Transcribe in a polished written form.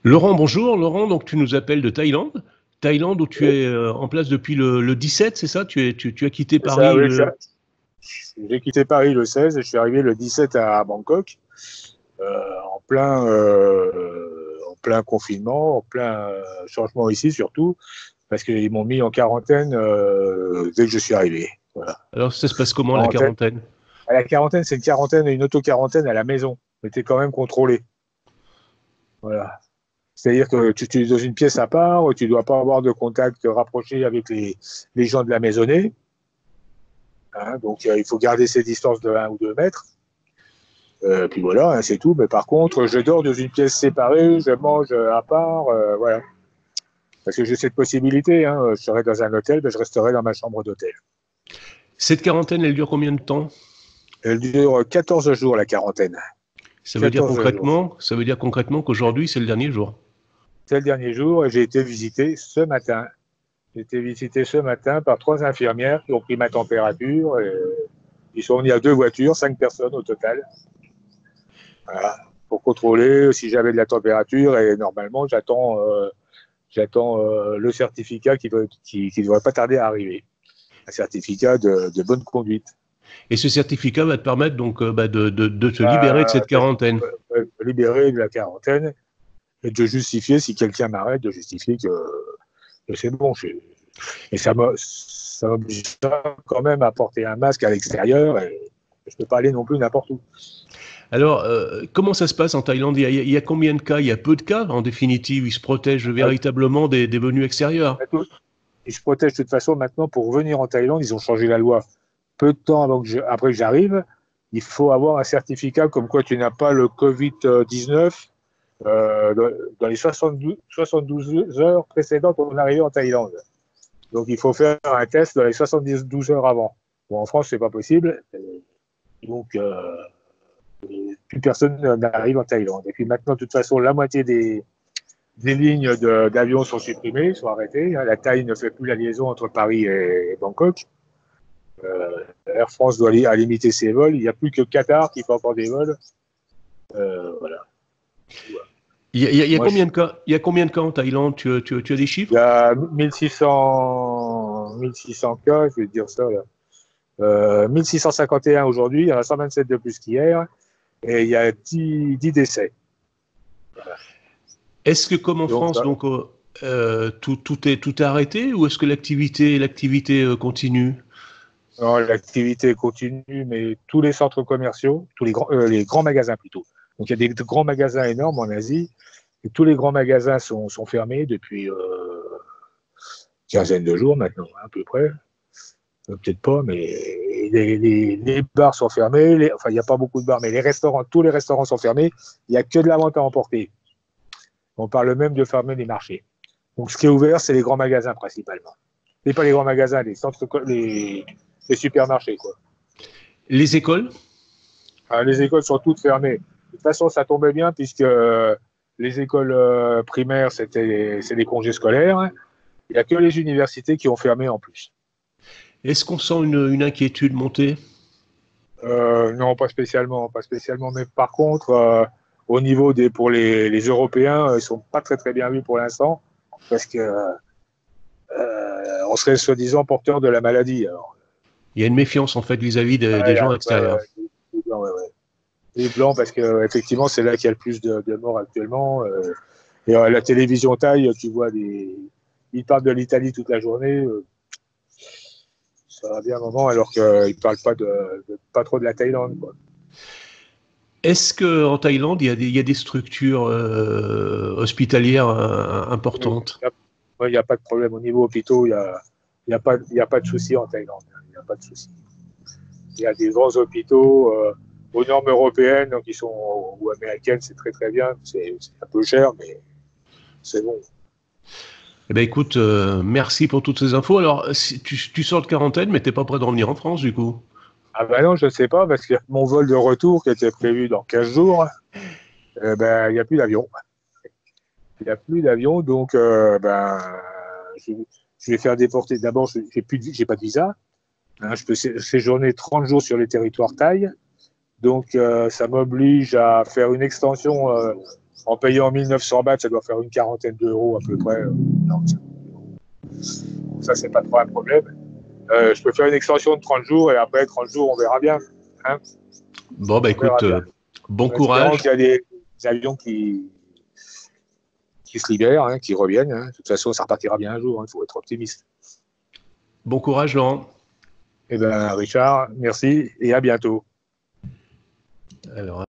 Laurent, bonjour. Laurent, donc tu nous appelles de Thaïlande. Thaïlande où tu es en place depuis le 17, c'est ça? Tu as quitté C'est ça, Paris oui, le... j'ai quitté Paris le 16 et je suis arrivé le 17 à Bangkok, en plein confinement, en plein changement ici surtout, parce qu'ils m'ont mis en quarantaine dès que je suis arrivé. Voilà. Alors ça se passe comment la Quarantaine. quarantaine? La quarantaine, c'est une quarantaine et une auto-quarantaine à la maison, mais tu es quand même contrôlé. Voilà. C'est-à-dire que tu es dans une pièce à part, tu ne dois pas avoir de contact rapproché avec les gens de la maisonnée. Hein, donc il faut garder ses distances de 1 ou 2 mètres. Puis voilà, hein, c'est tout. Mais par contre, je dors dans une pièce séparée, je mange à part, voilà. Parce que j'ai cette possibilité. Hein, je serai dans un hôtel, ben je resterai dans ma chambre d'hôtel. Cette quarantaine, elle dure combien de temps? Elle dure 14 jours, la quarantaine. Ça veut dire 14 jours. concrètement qu'aujourd'hui, c'est le dernier jour. C'est le dernier jour et j'ai été visité ce matin. J'ai été visité ce matin par 3 infirmières qui ont pris ma température. Et ils sont venus à 2 voitures, 5 personnes au total. Voilà, pour contrôler si j'avais de la température et normalement j'attends le certificat qui devrait pas tarder à arriver, un certificat de bonne conduite. Et ce certificat va te permettre donc de te libérer de cette quarantaine. Libérer de la quarantaine et de justifier, si quelqu'un m'arrête, de justifier que c'est bon. Et ça m'oblige quand même à porter un masque à l'extérieur et je ne peux pas aller non plus n'importe où. Alors, comment ça se passe en Thaïlande? Il y a combien de cas? Il y a peu de cas, en définitive. Ils se protègent véritablement des venus extérieurs. Ils se protègent de toute façon maintenant pour venir en Thaïlande. Ils ont changé la loi peu de temps après que j'arrive. Il faut avoir un certificat comme quoi tu n'as pas le Covid-19 dans les 72 heures précédentes à ton arrivée en Thaïlande. Donc il faut faire un test dans les 72 heures avant. Bon, en France, c'est pas possible. Donc plus personne n'arrive en Thaïlande. Et puis maintenant, de toute façon, la moitié des lignes d'avion sont supprimées, sont arrêtées. La Thaï ne fait plus la liaison entre Paris et Bangkok. Air France doit limiter ses vols. Il n'y a plus que Qatar qui fait encore des vols. Voilà. Il y a combien de cas? Il y a combien de cas en Thaïlande? Tu as des chiffres? Il y a 1600 cas, je vais te dire ça là. 1651 aujourd'hui, il y en a 127 de plus qu'hier, et il y a 10 décès. Voilà. Est-ce que comme en France, donc tout est arrêté, ou est-ce que l'activité continue? Non, l'activité continue, mais tous les centres commerciaux, les grands magasins plutôt. Donc il y a des grands magasins énormes en Asie, et tous les grands magasins sont fermés depuis quinzaine de jours maintenant, à peu près. Peut-être pas, mais les bars sont fermés. Enfin, il n'y a pas beaucoup de bars, mais tous les restaurants sont fermés. Il n'y a que de la vente à emporter. On parle même de fermer les marchés. Donc, ce qui est ouvert, c'est les grands magasins principalement. Et pas les grands magasins, les supermarchés, quoi. Les écoles? Les écoles sont toutes fermées. De toute façon, ça tombait bien puisque les écoles primaires, c'est des congés scolaires. Il n'y a que les universités qui ont fermé en plus. Est-ce qu'on sent une inquiétude monter? Non, pas spécialement, mais par contre, au niveau pour les Européens, ils sont pas très très bien vus pour l'instant, parce que on serait soi-disant porteur de la maladie. Alors. Il y a une méfiance en fait vis-à-vis des gens extérieurs. Les blancs, parce que effectivement, c'est là qu'il y a le plus de morts actuellement. Et à la télévision thaï, tu vois ils parlent de l'Italie toute la journée. Ça va bien un moment, alors qu'ils ne parlent pas trop de la Thaïlande, quoi. Est-ce qu'en Thaïlande, il y a des structures hospitalières importantes? Il n'y a pas de problème. Au niveau hôpitaux, il n'y a pas de souci en Thaïlande. Il n'y a pas de souci. Il y a des grands hôpitaux aux normes européennes ou américaines, c'est très très bien. C'est un peu cher, mais c'est bon. Eh ben écoute, merci pour toutes ces infos. Alors, si tu sors de quarantaine, mais tu n'es pas prêt de revenir en France, du coup? Ah ben non, je ne sais pas, parce que mon vol de retour, qui était prévu dans 15 jours, il n'y a plus d'avion. Il n'y a plus d'avion, donc je vais faire déporter. D'abord, j'ai pas de visa. Hein, je peux séjourner 30 jours sur les territoires thaïs. Donc, ça m'oblige à faire une extension En payant 1900 bahts, ça doit faire une quarantaine d'euros à peu près. Non, ça c'est pas trop un problème. Je peux faire une extension de 30 jours et après 30 jours, on verra bien. Hein, Bon, bah on verra écoute, bien. bon En espérant courage. qu'il y a des avions qui se libèrent, hein, qui reviennent. Hein. De toute façon, ça repartira bien un jour. Il faut être optimiste. Bon courage, Laurent. Eh bien, Richard, merci et à bientôt. Alors,